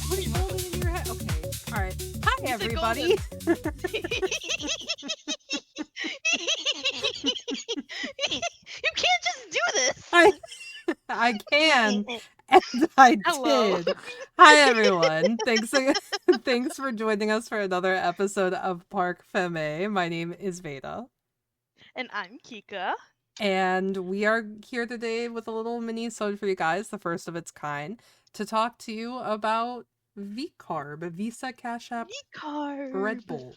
What are you holding in your head? Okay. All right. Hi, You said everybody. golden. You can't just do this. I can, and I Hello. did. Hi, everyone. Thanks for joining us for another episode of Park Feme. My name is Veda, And I'm Kika. and we are here today with a little mini-sode for you guys, the first of its kind, to talk to you about VCARB, Visa Cash App Red VCARB. Bull.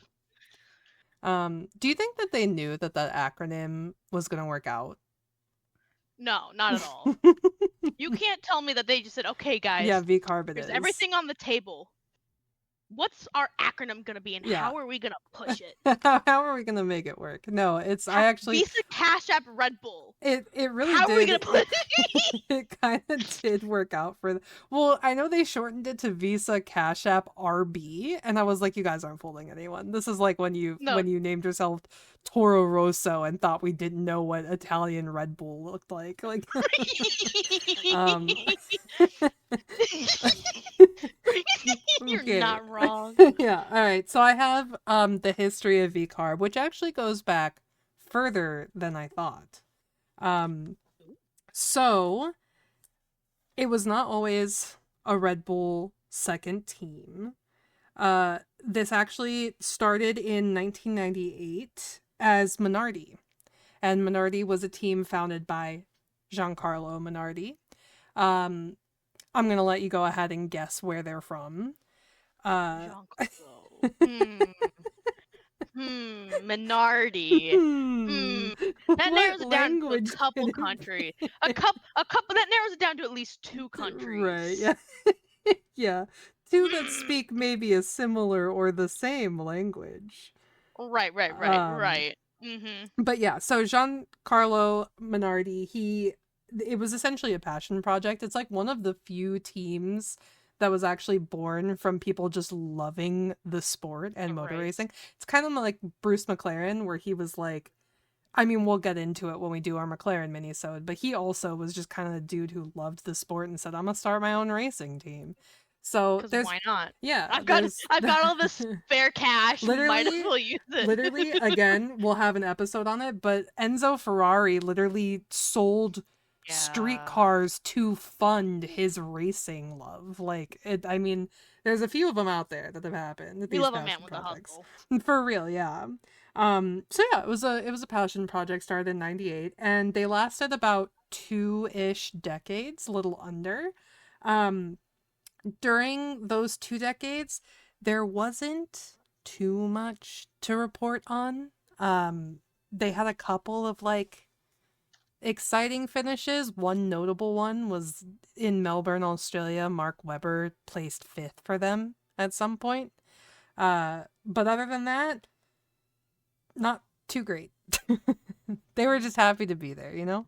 Do you think that they knew that acronym was going to work out? No, not at all. You can't tell me that they just said, okay, guys, Yeah, VCARB it here's is. everything on the table. What's our acronym going to be, and Yeah. how are we going to push it? How are we going to make it work? No, it's, I actually... Visa Cash App Red Bull. It really How did. are we going to push it? It kind of did work out for... Well, I know they shortened it to Visa Cash App RB, and I was like, you guys aren't fooling anyone. This is like when you named yourself Toro Rosso and thought we didn't know what Italian Red Bull looked like. You're Okay. not wrong. Yeah, all right. So I have the history of VCARB, which actually goes back further than I thought. So it was not always a Red Bull second team. This actually started in 1998 as Minardi. And Minardi was a team founded by Giancarlo Minardi. I'm going to let you go ahead and guess where they're from. Minardi. That narrows it down to a couple countries. A couple. That narrows it down to at least two countries. Right. Yeah. Yeah. Two that speak maybe a similar or the same language. Right. Mm-hmm. But yeah, so Giancarlo Minardi, it was essentially a passion project. It's like one of the few teams that was actually born from people just loving the sport and motor racing. It's kind of like Bruce McLaren, where he was like, I mean, we'll get into it when we do our McLaren mini-sode, but he also was just kind of a dude who loved the sport and said, I'm gonna start my own racing team. So there's, why not? Yeah, I've got all this spare cash. Might as well use it. Literally, again, we'll have an episode on it, but Enzo Ferrari literally sold streetcars to fund his racing love. I mean, there's a few of them out there that have happened. We love a man with a hustle. For real, yeah. So yeah, it was a passion project started in 98, and they lasted about 2-ish decades, a little under. During those 2 decades, there wasn't too much to report on. They had a couple of exciting finishes. One notable one was in Melbourne, Australia. Mark Webber placed 5th for them at some point. But other than that, not too great. They were just happy to be there, you know?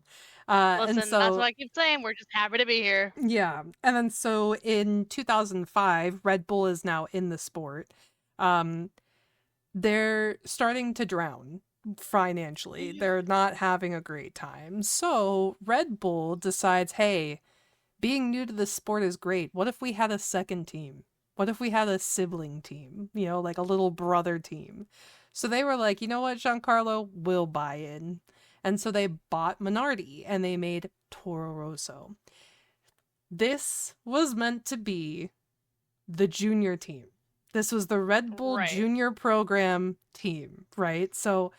Listen, that's what I keep saying. We're just happy to be here. Yeah. And then so in 2005, Red Bull is now in the sport. They're starting to drown financially. They're not having a great time. So Red Bull decides, hey, being new to the sport is great. What if we had a second team? What if we had a sibling team? You know, like a little brother team. So they were like, you know what, Giancarlo, we'll buy in. And so they bought Minardi and they made Toro Rosso. This was meant to be the junior team. This was the Red Bull Junior Program team, right? So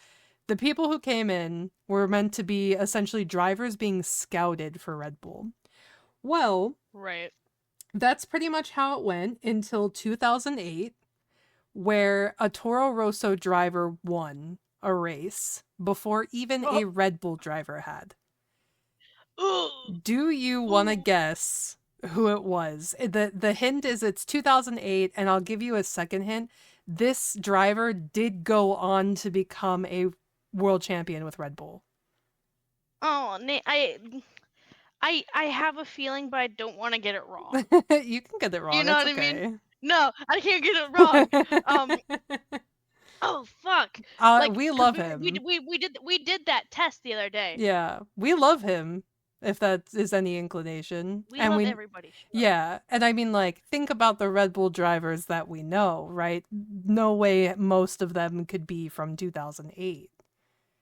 the people who came in were meant to be essentially drivers being scouted for Red Bull. Well, that's pretty much how it went until 2008, where a Toro Rosso driver won a race before even a Red Bull driver had. Do you want to guess who it was? The hint is it's 2008, and I'll give you a second hint. This driver did go on to become a world champion with Red Bull. Oh, I have a feeling, but I don't want to get it wrong. You can get it wrong. You know it's what okay. I mean? No, I can't get it wrong. Oh fuck! We love him. We did that test the other day. Yeah, we love him. if that is any inclination. We And love we, everybody. yeah, and I mean, like, think about the Red Bull drivers that we know, right? No way most of them could be from 2008.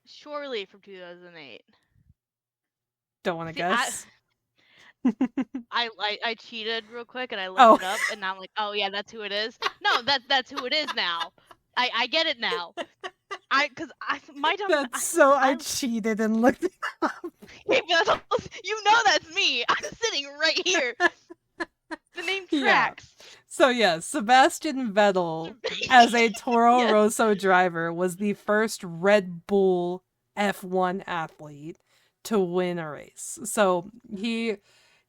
Surely from 2008. Don't want to See, guess. I cheated real quick and I looked Oh. it up and now I'm like, oh yeah, that's who it is. No, that's who it is now. I get it now. Because my dumb. That's so I cheated and looked it up. You know that's me. I'm sitting right here. The name tracks. Yeah. So yes, Sebastian Vettel as a Toro Yes. Rosso driver was the first Red Bull F1 athlete to win a race. So he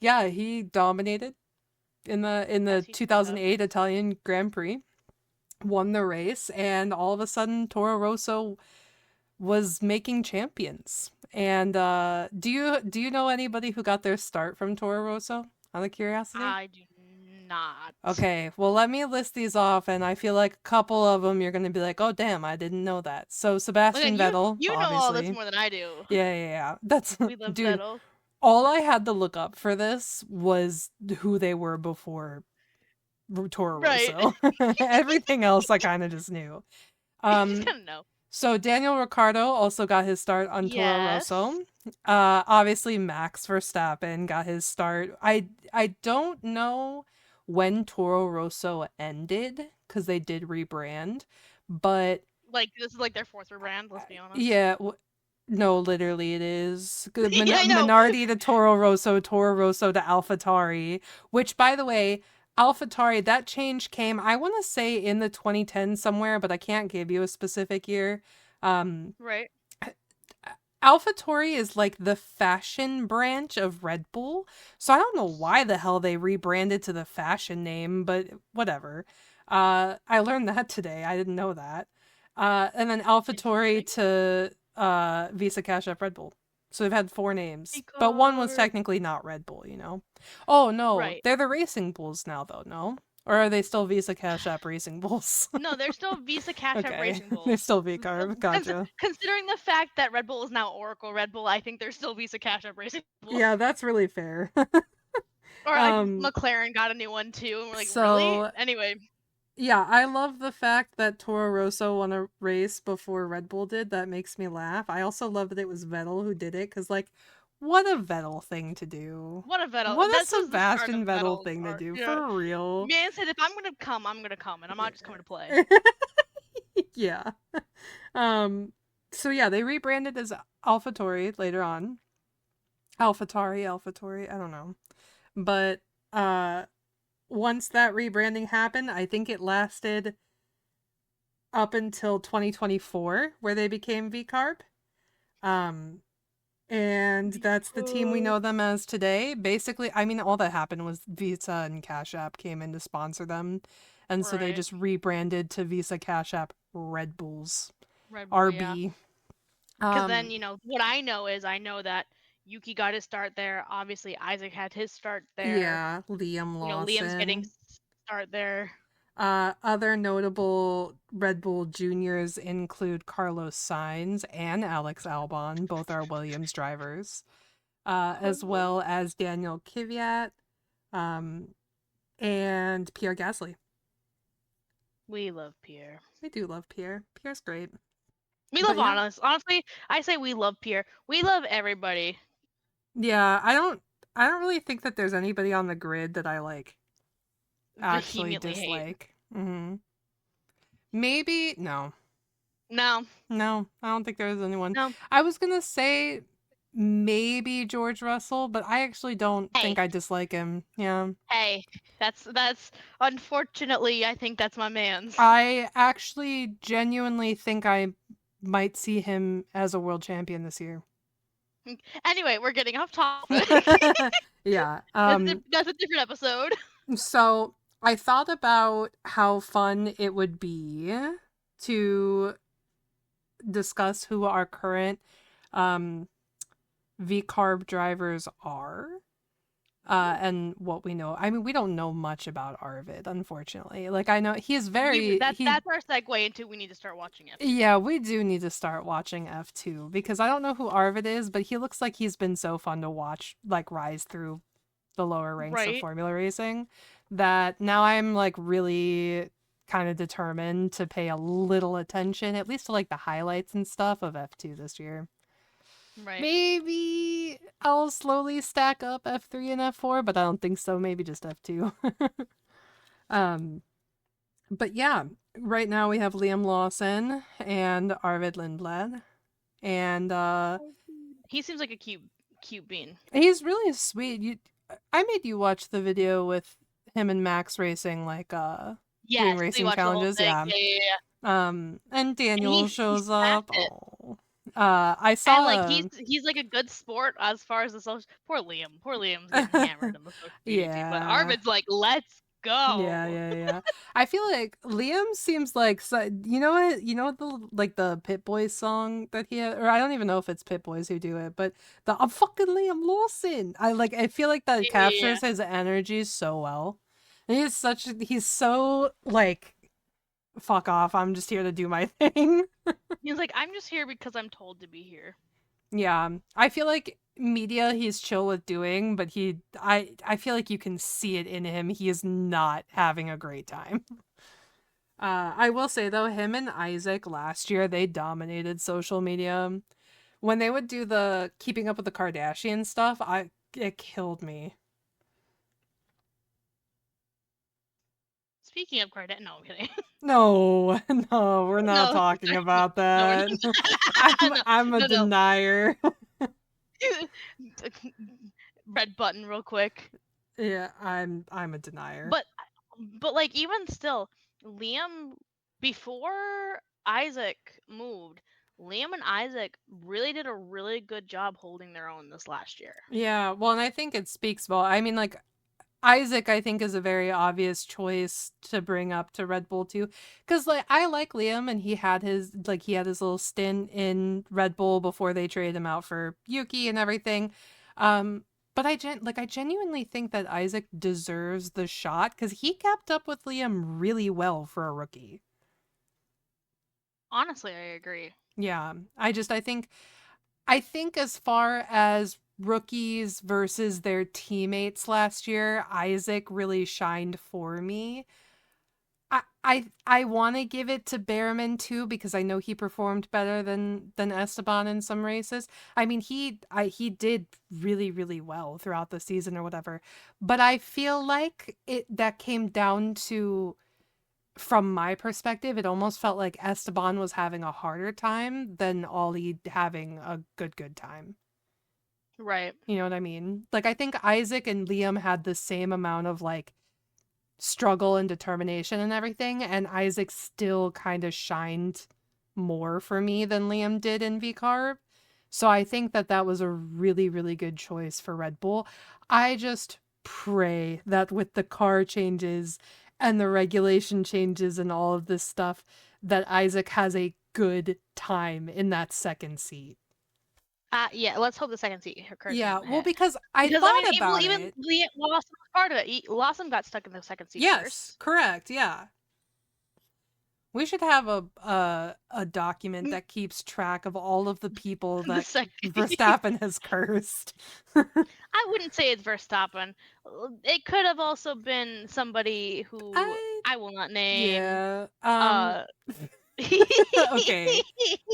dominated in the Yes, he 2008 Italian Grand Prix, won the race, and all of a sudden Toro Rosso was making champions. And do you know anybody who got their start from Toro Rosso? Out of curiosity? I do not. Okay, well, let me list these off, and I feel like a couple of them you're going to be like, oh, damn, I didn't know that. So, Sebastian Vettel, you know obviously. all this more than I do. Yeah. That's, We love dude, Vettel. all I had to look up for this was who they were before Toro Rosso. Right. Everything else I kind of just knew. You just kind of know. So Daniel Ricciardo also got his start on Toro Rosso. Obviously Max Verstappen got his start. I don't know when Toro Rosso ended because they did rebrand, but like this is like their fourth rebrand. Let's be honest. Yeah. No, literally it is. Minardi to Toro Rosso to Alpha Tauri, which, by the way, Alpha Tauri, that change came, I want to say, in the 2010s somewhere, but I can't give you a specific year. Right. Alpha Tauri is like the fashion branch of Red Bull, so I don't know why the hell they rebranded to the fashion name, but whatever. I learned that today. I didn't know that. And then Alpha Tauri to Visa Cash App Red Bull. So they've had 4 names, but one was technically not Red Bull, you know? Oh, no. They're the Racing Bulls now, though, no? Or are they still Visa Cash App Racing Bulls? No, they're still Visa Cash App Racing Bulls. They're still VCARB, gotcha. Considering the fact that Red Bull is now Oracle Red Bull, I think they're still Visa Cash App Racing Bulls. Yeah, that's really fair. Or like McLaren got a new one too, and we're like, really? Anyway. Yeah, I love the fact that Toro Rosso won a race before Red Bull did. That makes me laugh. I also love that it was Vettel who did it, because, like, what a Vettel thing to do. What a Vettel. What a Sebastian Vettel thing to do, for real. Man said, if I'm going to come, I'm going to come, and I'm not just coming to play. Yeah. So, yeah, they rebranded as Alpha Tauri later on. Alpha Tauri, I don't know. But, once that rebranding happened, I think it lasted up until 2024, where they became VCARB. And that's the team we know them as today. Basically, I mean, all that happened was Visa and Cash App came in to sponsor them. And so they just rebranded to Visa Cash App Red Bulls. Red Bull, RB. Because then, you know, what I know is I know that Yuki got his start there. Obviously, Isaac had his start there. Yeah, Liam Lawson. Liam's getting start there. Other notable Red Bull juniors include Carlos Sainz and Alex Albon. Both are Williams drivers. As well as Daniel Kvyat, and Pierre Gasly. We love Pierre. We do love Pierre. Pierre's great. We love honestly, I say we love Pierre. We love everybody. Yeah, I don't really think that there's anybody on the grid that I like actually dislike. Mm-hmm. Maybe no, I don't think there's anyone. No. I was gonna say maybe George Russell, but I actually don't think I dislike him. Yeah. Hey, that's unfortunately, I think that's my man's. I actually genuinely think I might see him as a world champion this year. Anyway, we're getting off topic. Yeah. That's a different episode. So I thought about how fun it would be to discuss who our current VCARB drivers are. And what we know. I mean, we don't know much about Arvid, unfortunately. Like, I know he's That's our segue into we need to start watching F2. Yeah, we do need to start watching F2 because I don't know who Arvid is, but he looks like he's been so fun to watch, like, rise through the lower ranks of Right. Formula Racing that now I'm, like, really kind of determined to pay a little attention, at least to, like, the highlights and stuff of F2 this year. Right. Maybe I'll slowly stack up F3 and F4, but I don't think so. Maybe just F2. But yeah, right now we have Liam Lawson and Arvid Lindblad. And he seems like a cute bean. he's really sweet. I made you watch the video with him and Max racing, like doing racing challenges. Yeah. And Daniel shows up. Oh. I saw. And like he's like a good sport as far as the social. Poor Liam's getting hammered in the social media. But Arvid's like, let's go. Yeah. I feel like Liam seems like, you know what? You know the Pit Boys song that he had, or I don't even know if it's Pit Boys who do it, but I'm fucking Liam Lawson. I feel like that captures his energy so well. And he's so like, fuck off, I'm just here to do my thing. He's like, I'm just here because I'm told to be here. Yeah, I feel like media he's chill with doing, but I feel like you can see it in him. He is not having a great time. I will say though, him and Isaac last year, they dominated social media. When they would do the Keeping Up with the Kardashians stuff, it killed me. Speaking of Kardashian, no, I'm kidding. No, we're not talking about that. I'm a denier. Red button real quick. Yeah, I'm a denier. But like even still, Liam, before Isaac moved, Liam and Isaac really did a really good job holding their own this last year. Yeah, well, and I think it speaks well. I mean, like, Isaac, I think, is a very obvious choice to bring up to Red Bull too, because like I like Liam, and he had his little stint in Red Bull before they traded him out for Yuki and everything. But I genuinely think that Isaac deserves the shot because he kept up with Liam really well for a rookie. Honestly, I agree. Yeah, I think as far as rookies versus their teammates last year, Isaac really shined for me. I want to give it to Behrman too because I know he performed better than Esteban in some races. I mean, he did really, really well throughout the season or whatever. But I feel like that came down to, from my perspective, it almost felt like Esteban was having a harder time than Ollie having a good time. Right. You know what I mean? Like, I think Isaac and Liam had the same amount of, like, struggle and determination and everything, and Isaac still kind of shined more for me than Liam did in VCARB. So I think that was a really, really good choice for Red Bull. I just pray that with the car changes and the regulation changes and all of this stuff, that Isaac has a good time in that second seat. Yeah, let's hope the second seat occurs. Yeah, well, because I thought about even it. Lawson was part of it. Lawson got stuck in the second seat. Yes, first. Correct. Yeah, we should have a document that keeps track of all of the people that Verstappen has cursed. I wouldn't say it's Verstappen. It could have also been somebody who I will not name. Yeah. Okay.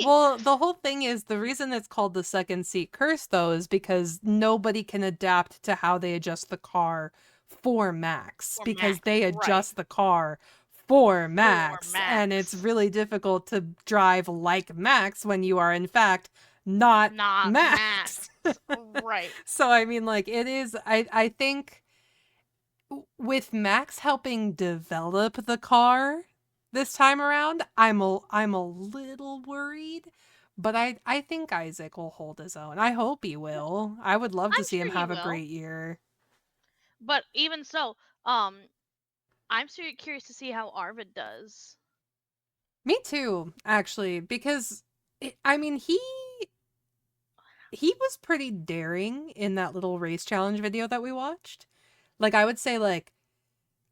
Well, the whole thing is, the reason it's called the second seat curse, though, is because nobody can adapt to how they adjust the car for Max, because they adjust the car for Max, and it's really difficult to drive like Max when you are in fact not Max. Right. So I mean, like, it is, I think with Max helping develop the car this time around, I'm a little worried, but I think Isaac will hold his own. I hope he will. I would love to see him have a great year. But even so, I'm so curious to see how Arvid does. Me too, actually, because I mean, he was pretty daring in that little race challenge video that we watched. Like, I would say, like,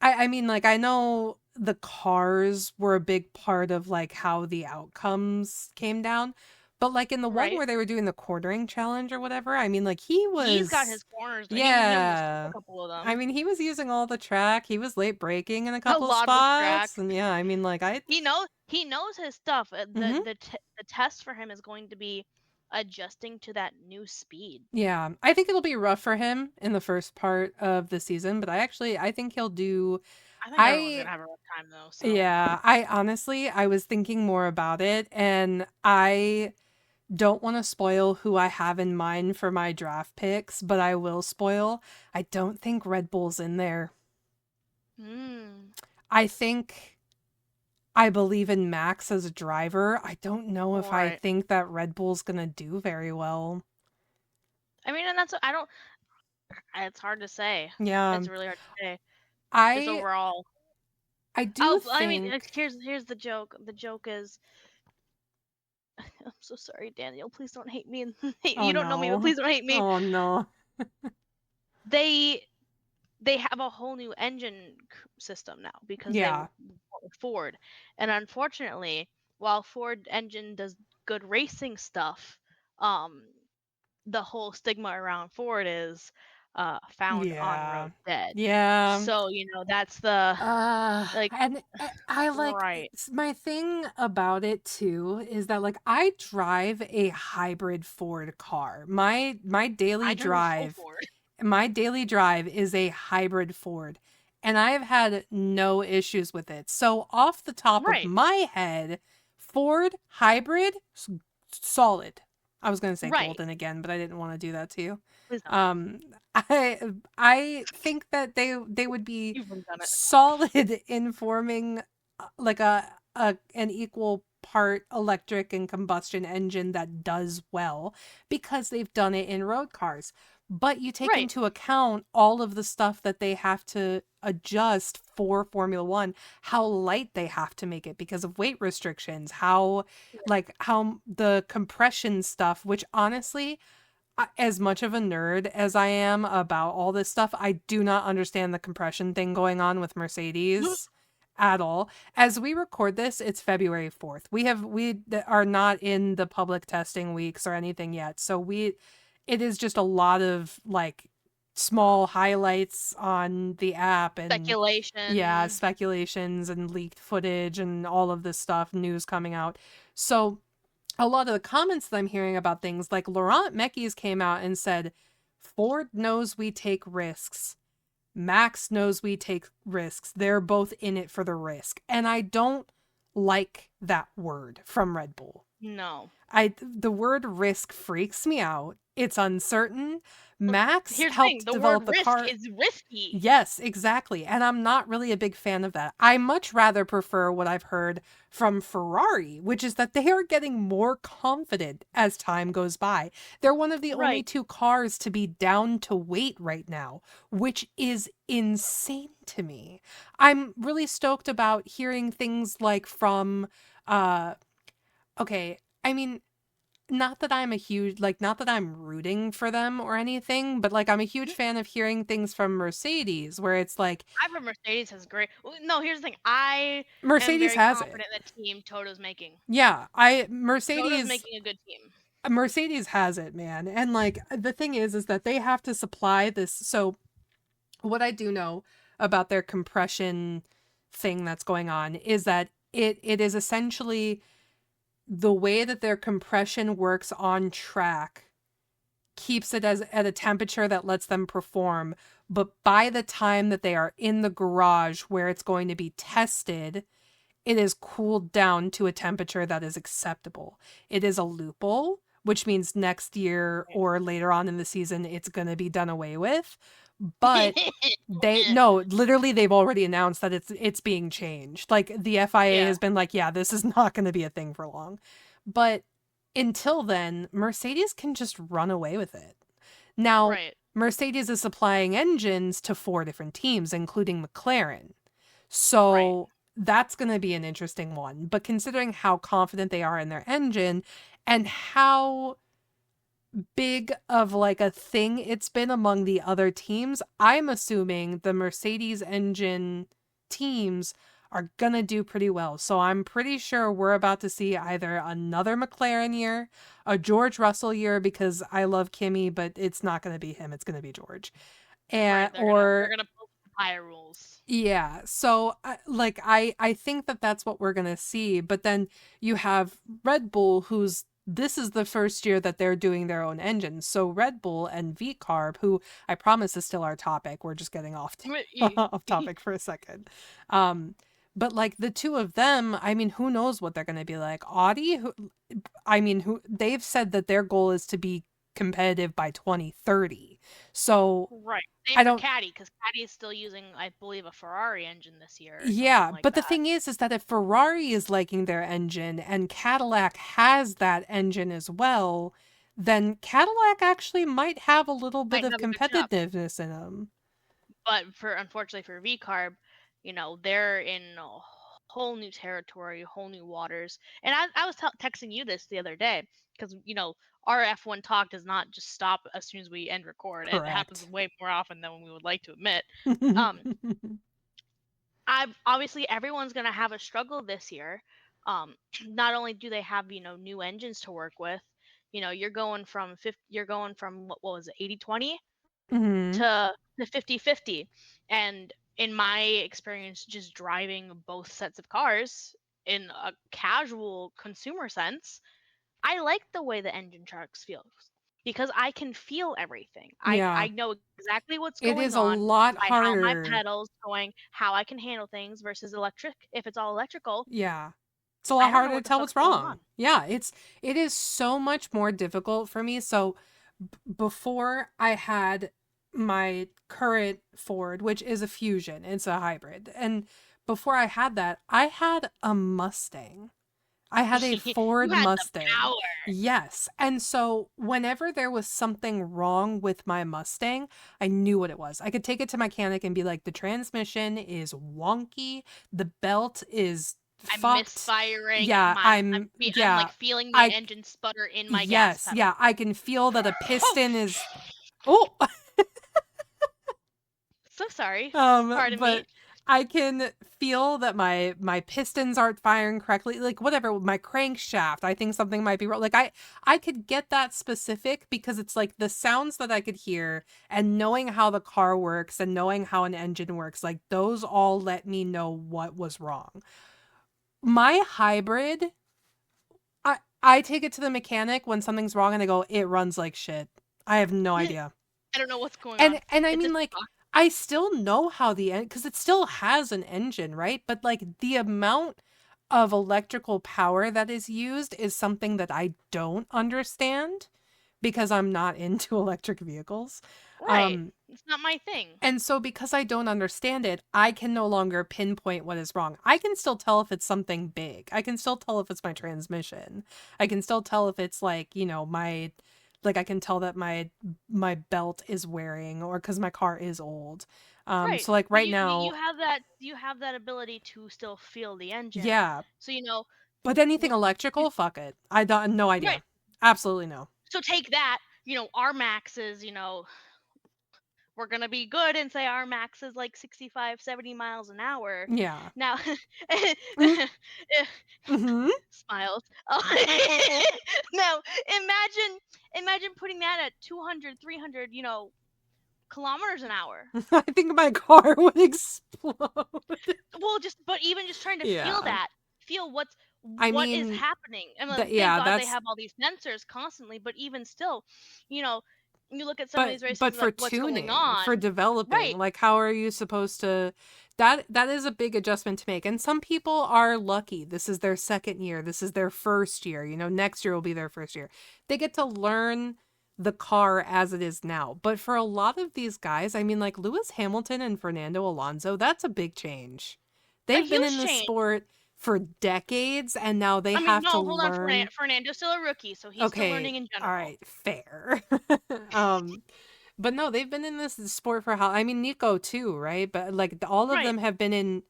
I mean, like, I know the cars were a big part of, like, how the outcomes came down. But, like, in the one Right. where they were doing the quartering challenge or whatever, I mean, like, he He's got was, his corners. He was able to skip a yeah. couple of I them. mean, he was using all the track. He was late braking in a A couple lot of the track. spots. And yeah, I mean, like, He knows his stuff. Mhm. The test for him is going to be adjusting to that new speed. Yeah, I think it'll be rough for him in the first part of the season, but I think he'll do. I think everyone's I gonna have a rough time though. So Yeah, I honestly I was thinking more about it, and I don't want to spoil who I have in mind for my draft picks, but I will spoil. I don't think Red Bull's in there. I think I believe in Max as a driver. I don't know if I Right. think that Red Bull's gonna do very well. I mean, and that's I don't. It's hard to say. Yeah, It's really hard to say. Just I overall. I do Oh, I mean, think. here's the joke. The joke is, I'm so sorry, Daniel. Please don't hate me. And Oh you don't know me, but no. please don't hate me. Oh no. They have a whole new engine system now because they Yeah. went with Ford, and unfortunately, while Ford engine does good racing stuff, the whole stigma around Ford is found on Yeah. road dead. Yeah. So that's the like And I like right. my thing about it too is that like I drive a hybrid Ford car. My daily I drove a full drive, Ford. my daily drive is a hybrid Ford, and I've had no issues with it. So off the top of Right. my head, Ford hybrid solid. I was going to say Right. golden again, but I didn't want to do that to you. Please don't. I think that they would be You've done it. solid in forming like an equal part electric and combustion engine that does well because they've done it in road cars. But you take Right. into account all of the stuff that they have to adjust for Formula One, how light they have to make it because of weight restrictions, how the compression stuff, which honestly, as much of a nerd as I am about all this stuff, I do not understand the compression thing going on with Mercedes at all. As we record this, it's February 4th. We are not in the public testing weeks or anything yet. So it is just a lot of like small highlights on the app and Speculation. speculations and leaked footage and all of this stuff, news coming out. So a lot of the comments that I'm hearing about things like Laurent Mekies came out and said, Ford knows we take risks. Max knows we take risks. They're both in it for the risk. And I don't like that word from Red Bull. No. The word risk freaks me out. It's uncertain. Max Here's helped the develop word the risk car. is risky. Yes, exactly. And I'm not really a big fan of that. I much rather prefer what I've heard from Ferrari, which is that they are getting more confident as time goes by. They're one of the only two cars to be down to weight right now, which is insane to me. I'm really stoked about hearing things like from okay, I mean, not that I'm not that I'm rooting for them or anything, but like I'm a huge fan of hearing things from Mercedes where it's like I've heard Mercedes has great. No, here's the thing. I am Mercedes very has confident it. in the team Toto's making. Yeah, Toto's making a good team. Mercedes has it, man. And like the thing is that they have to supply this. So what I do know about their compression thing that's going on is that it is essentially the way that their compression works on track keeps it at a temperature that lets them perform. But by the time that they are in the garage where it's going to be tested, it is cooled down to a temperature that is acceptable. It is a loophole, which means next year or later on in the season, it's going to be done away with. But literally they've already announced that it's being changed. Like the FIA has been like, yeah, this is not going to be a thing for long. But until then, Mercedes can just run away with it. Now, Mercedes is supplying engines to 4 different teams, including McLaren. So that's going to be an interesting one. But considering how confident they are in their engine and how big of like a thing it's been among the other teams, I'm assuming the Mercedes engine teams are gonna do pretty well. So I'm pretty sure we're about to see either another McLaren year, a George Russell year, because I love Kimmy, but it's not gonna be him, it's gonna be George. And Right, they're or gonna poke the higher rules. yeah, so I think that that's what we're gonna see. But then you have Red Bull, who's this is the first year that they're doing their own engines. So Red Bull and VCARB, who I promise is still our topic. We're just getting off off topic for a second. But like the two of them, I mean, who knows what they're gonna be like? Audi, who they've said that their goal is to be competitive by 2030. So Right. I Same for don't. Caddy, because Caddy is still using, I believe, a Ferrari engine this year or Yeah, something like but the that. thing is that if Ferrari is liking their engine and Cadillac has that engine as well, then Cadillac actually might have a little bit Might of have a good shot. competitiveness in them. But unfortunately for VCARB, they're in a whole new territory, whole new waters. And I was texting you this the other day because our F1 talk does not just stop as soon as we end record. It happens Correct. way more often than we would like to admit. Obviously everyone's gonna have a struggle this year. Not only do they have new engines to work with, you're going from what was it, 80-20 Mhm. to the 50-50. And in my experience just driving both sets of cars in a casual consumer sense, I like the way the engine charts feels because I can feel everything. Yeah. I know exactly what's It going is a on lot by how my harder. pedals going, how I can handle things versus electric. If it's all electrical, Yeah. It's a I lot don't know harder to what the tell fuck's what's going wrong. on. Yeah, it is so much more difficult for me. So before I had my current Ford, which is a Fusion, it's a hybrid. And before I had that, I had a Mustang. I had a You Ford had the Mustang. power. Yes. And so whenever there was something wrong with my Mustang, I knew what it was. I could take it to my mechanic and be like, the transmission is wonky, the belt is I'm fucked. misfiring. Yeah, I'm yeah, like feeling the I engine sputter in my gas yes, pedal. yeah, I can feel that a Oh, piston is oh, so sorry. Pardon me. but I can feel that my pistons aren't firing correctly. Like whatever, my crankshaft, I think something might be wrong. Like I could get that specific because it's like the sounds that I could hear and knowing how the car works and knowing how an engine works, like those all let me know what was wrong. My hybrid, I take it to the mechanic when something's wrong and they go, it runs like shit. I have no idea. I don't know what's going And on. I It's a mean like I still know how the end because it still has an engine, right? But like the amount of electrical power that is used is something that I don't understand because I'm not into electric vehicles. right. It's not my thing. And so because I don't understand it, I can no longer pinpoint what is wrong. I can still tell if it's something big. I can still tell if it's my transmission. I can still tell if it's like, my like I can tell that my belt is wearing or cuz my car is old. Right. So like But right now, you have that ability to still feel the engine. yeah, So but anything you, electrical, fuck it. I don't no right. idea. Absolutely no. So take that, our max is, we're going to be good and say our max is like 65, 70 miles an hour. Yeah. Now, Mhm. smiles. Now, imagine putting that at 200, 300, kilometers an hour. I think my car would explode. Well, but even just trying to feel Yeah. that, feel what I is mean, happening. And thank yeah, God they that's have all these sensors constantly, but even still, you know, you look at some of but these races for like what's going tuning, for on. developing, Right. like how are you supposed to that is a big adjustment to make. And some people are lucky. This is their second year. This is their first year. Next year will be their first year. They get to learn the car as it is now. But for a lot of these guys, I mean like Lewis Hamilton and Fernando Alonso, that's a big change. A They've been in huge this change. sport for decades and now they I mean, have to no, hold on. learn. Fernando's still a rookie, so he's still Okay, learning in all general. right, fair. But no, they've been in this sport for how I mean Nico too, right? But like all of Right. them have been in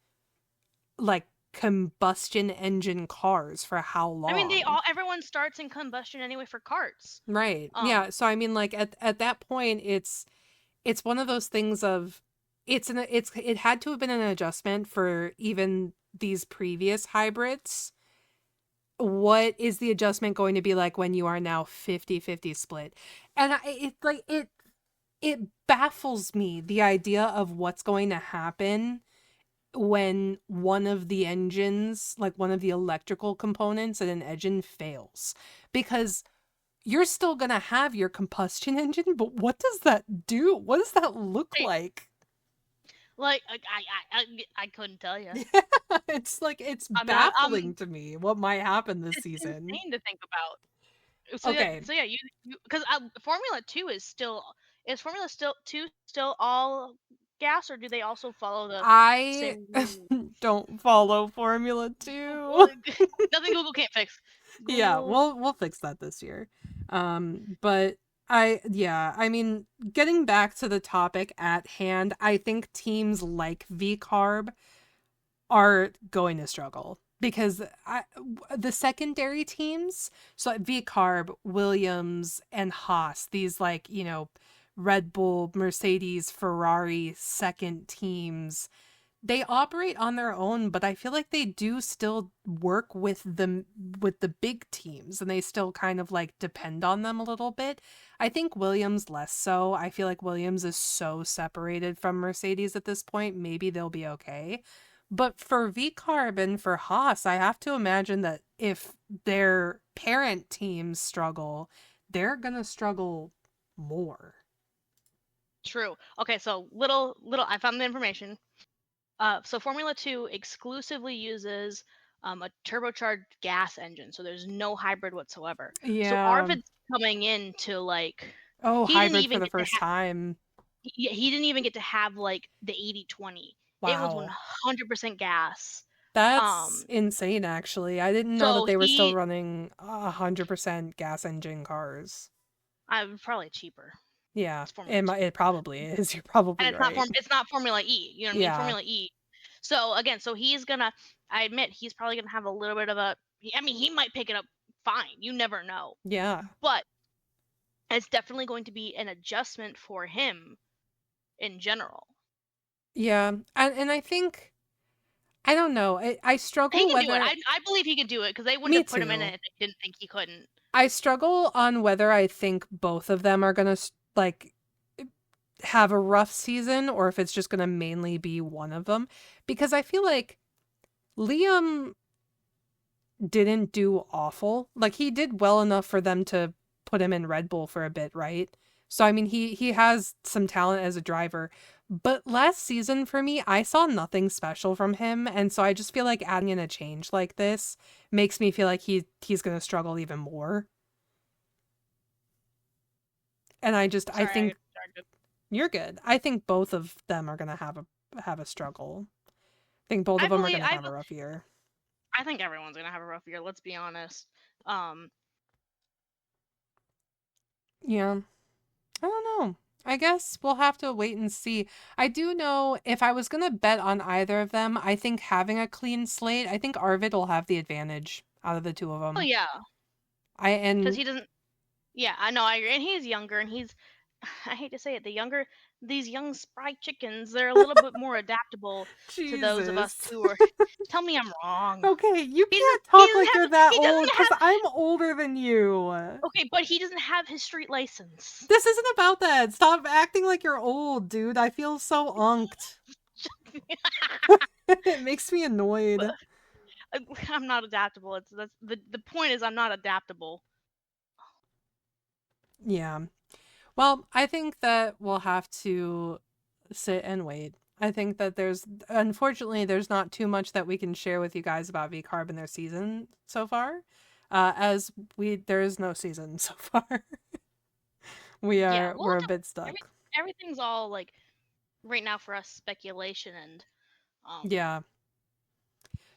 like combustion engine cars for how I mean, long? everyone starts in combustion anyway for karts. Right. Yeah. So I mean, like at that point, it's one of those things of it had to have been an adjustment for even these previous hybrids. What is the adjustment going to be like when you are now 50-50 split? And it baffles me, the idea of what's going to happen when one of the engines, like one of the electrical components in an engine fails. Because you're still going to have your combustion engine, but what does that do? What does that look like? Like I couldn't tell you. It's like, it's I'm not. baffling to me what might happen this It's season. insane to think about. Okay. So yeah, you because Formula 2 is Formula 2 still all gas, or do they also follow the I same rules? don't follow Formula Well, 2. nothing Google can't fix. Yeah, Google. we'll fix that this year. But I mean, getting back to the topic at hand, I think teams like VCARB are going to struggle because the secondary teams, so like VCARB, Williams, and Haas, these like, Red Bull, Mercedes, Ferrari second teams, they operate on their own, but I feel like they do still work with the big teams, and they still kind of like depend on them a little bit. I think Williams less so. I feel like Williams is so separated from Mercedes at this point. Maybe they'll be okay. But for VCARB and for Haas, I have to imagine that if their parent teams struggle, they're gonna struggle more. True. Okay, so little I found the information. So Formula 2 exclusively uses a turbocharged gas engine, so there's no hybrid whatsoever. So Yeah. Arvid's coming in to like Oh, he didn't hybrid for even the get to first time. he didn't even get to have like the 80/20. It was Wow. 100% gas. That's Um, insane, actually. I didn't know that so they were still he running 100% gas engine cars. probably cheaper. Yeah, It's Formula 2. it probably is. You're And probably right. it's not Formula E. You know what I mean? Yeah. Formula E. So again, so he's gonna. I admit he's probably gonna have a little bit of a. I mean, he might pick it up fine. You never know. Yeah. But it's definitely going to be an adjustment for him in general. Yeah. And I think, I don't know. I He struggle can do it. whether. I believe he can do it because they wouldn't Me have put him in too. it if they didn't think he couldn't. I struggle on whether I think both of them are going to, like, have a rough season or if it's just going to mainly be one of them. Because I feel like Liam didn't do awful. Like, he did well enough for them to put him in Red Bull for a bit, right? So I mean, he has some talent as a driver. But last season for me, I saw nothing special from him, and so I just feel like adding in a change like this makes me feel like he's going to struggle even more. And I Sorry, think you're good. I think both of them are going to have a struggle. I think both I of them are believe going to have a rough year. I think everyone's gonna have a rough year. Let's be honest. Yeah. I don't know. I guess we'll have to wait and see. I do know if I was going to bet on either of them, I think having a clean slate, I think Arvid will have the advantage out of the two of Oh them. yeah, because And he doesn't. Yeah, I know. I agree. And he's younger, and he's. I hate to say it, these young spry chickens, they're a little bit more adaptable to those of us Jesus. who are. Tell me I'm wrong. Okay, you He can't doesn't, he talk doesn't like have, you're that he old doesn't because have. I'm older than you. Okay, but he doesn't have his street license. This isn't about that. Stop acting like you're old, dude. I feel so unked. It makes me annoyed. I'm not adaptable. That's the point is I'm not adaptable. Yeah. Well, I think that we'll have to sit and wait. I think that unfortunately, there's not too much that we can share with you guys about VCARB and their season so far. There is no season so far. We're a bit stuck. Everything's all like right now for us speculation and yeah.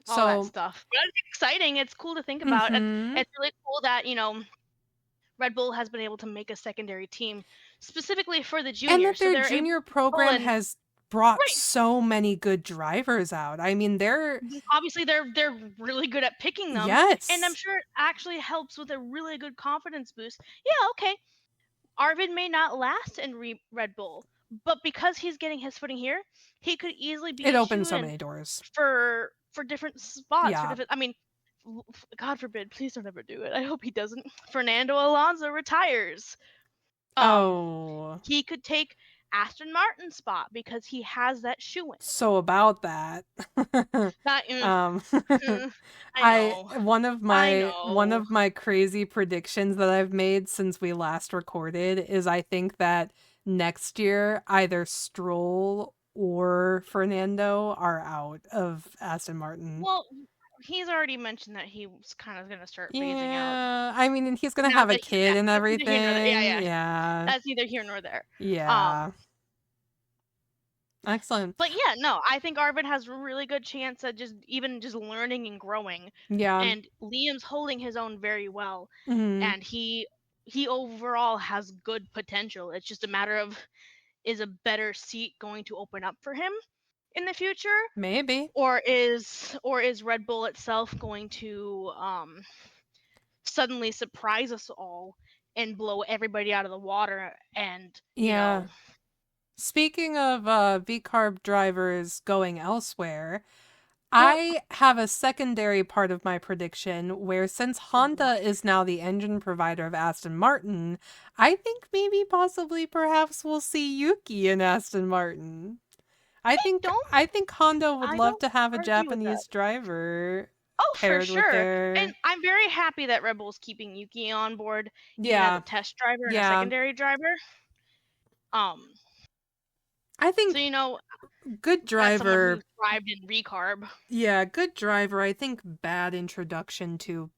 all that stuff. But it's exciting. It's cool to think about. Mm-hmm. It's really cool that Red Bull has been able to make a secondary team specifically for the juniors. And that their junior program has brought Right. so many good drivers out. I mean, they're Obviously they're really good at picking them, and I'm yes. sure it actually helps with a really good confidence boost. Yeah, okay. Arvid may not last in Red Bull, but because he's getting his footing here, he could easily be It a opens shoe so in many doors. for different spots, for Yeah. different. I mean, God forbid, please don't ever do it. I hope he doesn't. Fernando Alonso retires. Oh. He could take Aston Martin's spot because he has that shoe in. So about that. Not, um I know. I one know. of my crazy predictions that I've made since we last recorded is I think that next year either Stroll or Fernando are out of Aston Martin. Well, he's already mentioned that he was kind of going to start phasing out. Yeah, I mean, and he's gonna Now have a that kid and that's neither here nor there. Yeah, everything. yeah. Yeah, That's neither here nor there. yeah. Excellent. But yeah, no, I think Arvid has a really good chance at just learning and growing. Yeah. And Liam's holding his own very well, Mhm. and he overall has good potential. It's just a matter of, is a better seat going to open up for him in the future, Maybe. or is Red Bull itself going to suddenly surprise us all and blow everybody out of the water? And Yeah. Speaking of VCARB drivers going elsewhere, I have a secondary part of my prediction where since Honda is now the engine provider of Aston Martin, I think maybe possibly perhaps we'll see Yuki in Aston Martin. I think don't Honda would I love don't to have a argue with that. Japanese driver Oh, for paired with sure. And their I'm very happy that Red Bull's keeping Yuki on board, even as a yeah. test driver and a Yeah. secondary driver. I think So, good as someone driver who thrived in VCARB. Yeah, good driver. I think bad introduction to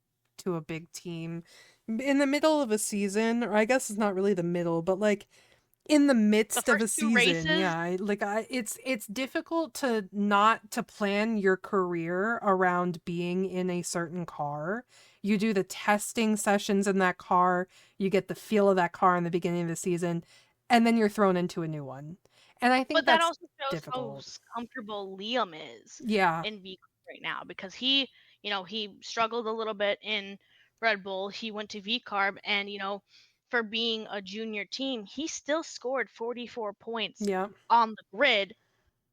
a big team in the middle of a season, or I guess it's not really the middle, but like in the The midst of a first two season. races, Yeah, it's difficult to not to plan your career around being in a certain car. You do the testing sessions in that car, you get the feel of that car in the beginning of the season, and then you're thrown into a new one. And I think but that that's also shows how difficult. comfortable Liam is Yeah. in VCARB right now, because he struggled a little bit in Red Bull. He went to VCARB, and for being a junior team, he still scored 44 points Yeah. on the grid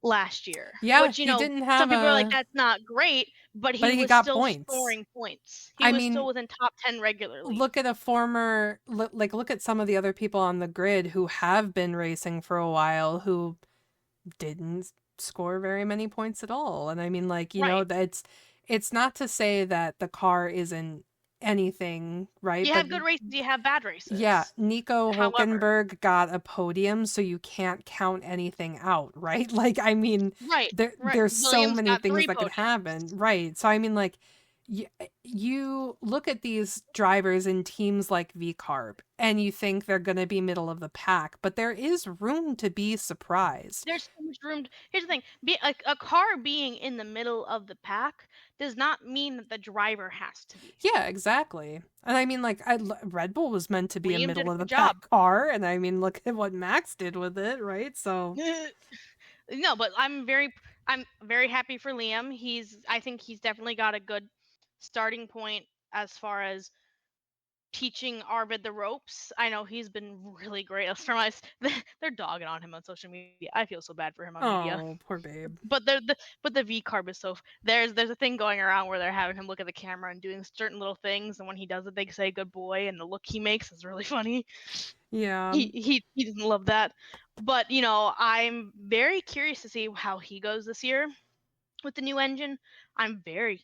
last year. Yeah, Which, he didn't some have people are like, a that's not great, but but he he was got still points. scoring points. He I was mean, still within top 10 regularly. look at a former look at some of the other people on the grid who have been racing for a while who didn't score very many points at all. And I mean, like, you know, Right. it's not to say that the car isn't anything, right? You But have good races, you have bad races. yeah, Nico However, Hulkenberg got a podium, so you can't count anything out, right? Like, I mean, right. there's so Williams many got things 3 that could podiums. happen, right? So I mean, like, you look at these drivers in teams like VCARB, and you think they're going to be middle of the pack, but there is room to be surprised. There's so much room. Here's the thing: a car being in the middle of the pack does not mean that the driver has to be. Yeah, exactly. And I mean, like, Red Bull was meant to be a Liam did middle a of the good job. pack car, and I mean, look at what Max did with it, right? So No, but I'm very happy for Liam. I think he's definitely got a good starting point as far as teaching Arvid the ropes. I know he's been really great. They're dogging on him on social media. I feel so bad for him on media. oh, poor babe. But the VCARB is so there's a thing going around where they're having him look at the camera and doing certain little things, and when he does it, they say "good boy," and the look he makes is really funny. Yeah. He doesn't love that, but I'm very curious to see how he goes this year with the new engine. I'm very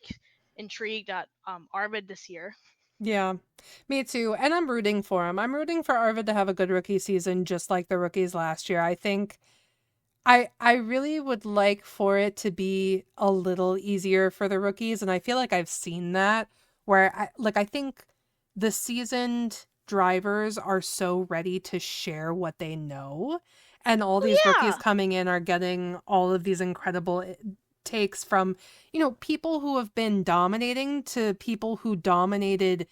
intrigued at Arvid this year. Yeah, me too. And I'm rooting for him. I'm rooting for Arvid to have a good rookie season, just like the rookies last year. I think I really would like for it to be a little easier for the rookies, and I feel like I've seen that where I think the seasoned drivers are so ready to share what they know, and all these rookies Yeah, coming in are getting all of these incredible takes from, people who have been dominating to people who dominated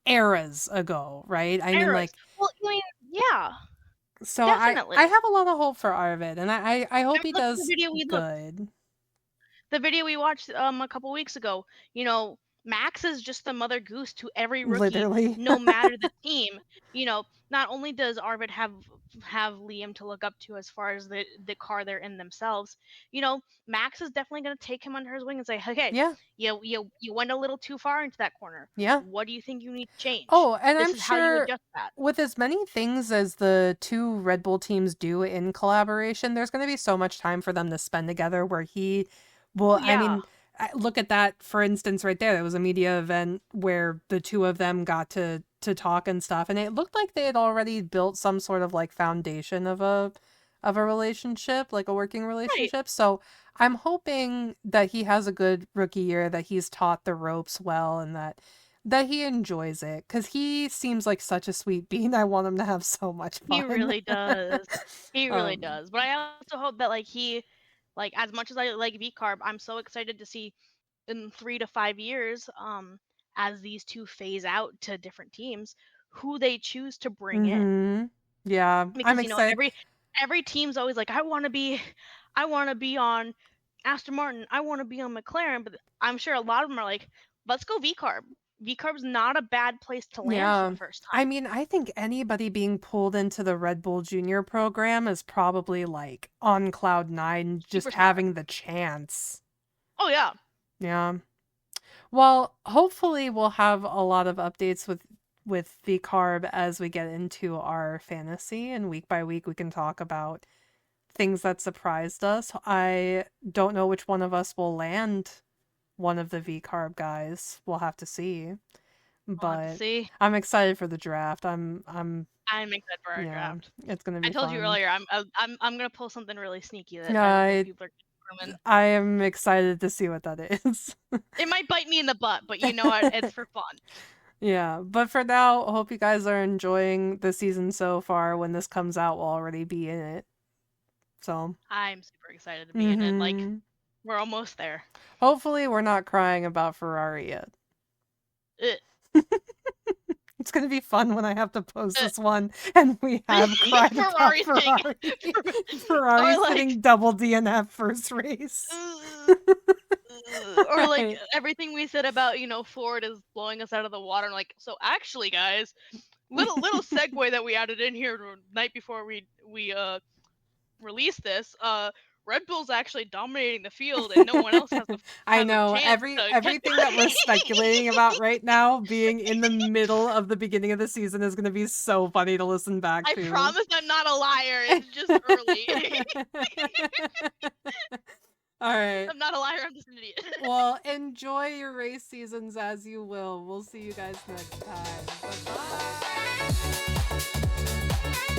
eras ago, right? I mean, eras. like, Well, I mean, yeah. So I Definitely. have a lot of hope for Arvid, and I hope And he look at the does video good. the video we watched a couple weeks ago. Max is just the mother goose to every rookie, Literally. no matter the team. Not only does Arvid have Liam to look up to as far as the car they're in themselves, Max is definitely going to take him under his wing and say, okay, Yeah. you went a little too far into that corner. Yeah. What do you think you need to change? Oh, and This I'm is how you sure adjust that. with as many things as the two Red Bull teams do in collaboration, there's going to be so much time for them to spend together where he Oh will, I yeah, mean, look at that for instance right there. There was a media event where the two of them got to talk and stuff, and it looked like they had already built some sort of like foundation of a relationship, like a working right. relationship. So, I'm hoping that he has a good rookie year, that he's taught the ropes well, and that he enjoys it, because he seems like such a sweet bean. I want him to have so much He fun. really does. He really um, does. But I also hope that as much as I like VCARB, I'm so excited to see in 3 to 5 years, as these two phase out to different teams, who they choose to bring in. mm-hmm. Yeah, I'm Because excited. every team's always like, I wanna be on Aston Martin, I wanna be on McLaren, but I'm sure a lot of them are like, let's go VCARB. VCARB's not a bad place to land for Yeah. the first I time. mean, I think anybody being pulled into the Red Bull Junior program is probably like on cloud nine, just Superstar. having the chance. Oh yeah. Yeah. Well, hopefully we'll have a lot of updates with the carb as we get into our fantasy, and week by week we can talk about things that surprised us. I don't know which one of us will land one of the V carb guys. We'll have to see. We'll have to But see. I'm excited for the draft. I'm excited for our Yeah, draft. it's gonna I be told you fun. earlier, I'm gonna pull something really sneaky that I don't think I people are gonna. I am excited to see what that is. It might bite me in the butt, but you know what? It's for fun. Yeah, but for now, I hope you guys are enjoying the season so far. When this comes out, we'll already be in it. So, I'm super excited to be in it. Like, hmm we're almost there. hopefully, we're not crying about Ferrari yet. Uh, It's gonna be fun when I have to post uh, this one and we have cried about Ferrari thing. Ferrari. Ferrari Or like, sitting double DNF first race. or like Right. everything we said about Ford is blowing us out of the water. And like, so actually, guys, little segue that we added in here the night before we released this. Red Bull's actually dominating the field, and no one else has I a know chance to get. everything that we're speculating about right now being in the middle of the beginning of the season is going to be so funny to listen back I to. promise I'm not a liar. It's just early. All right. I'm not a liar. I'm just an idiot. Well, enjoy your race seasons as you will. We'll see you guys next time. Bye-bye.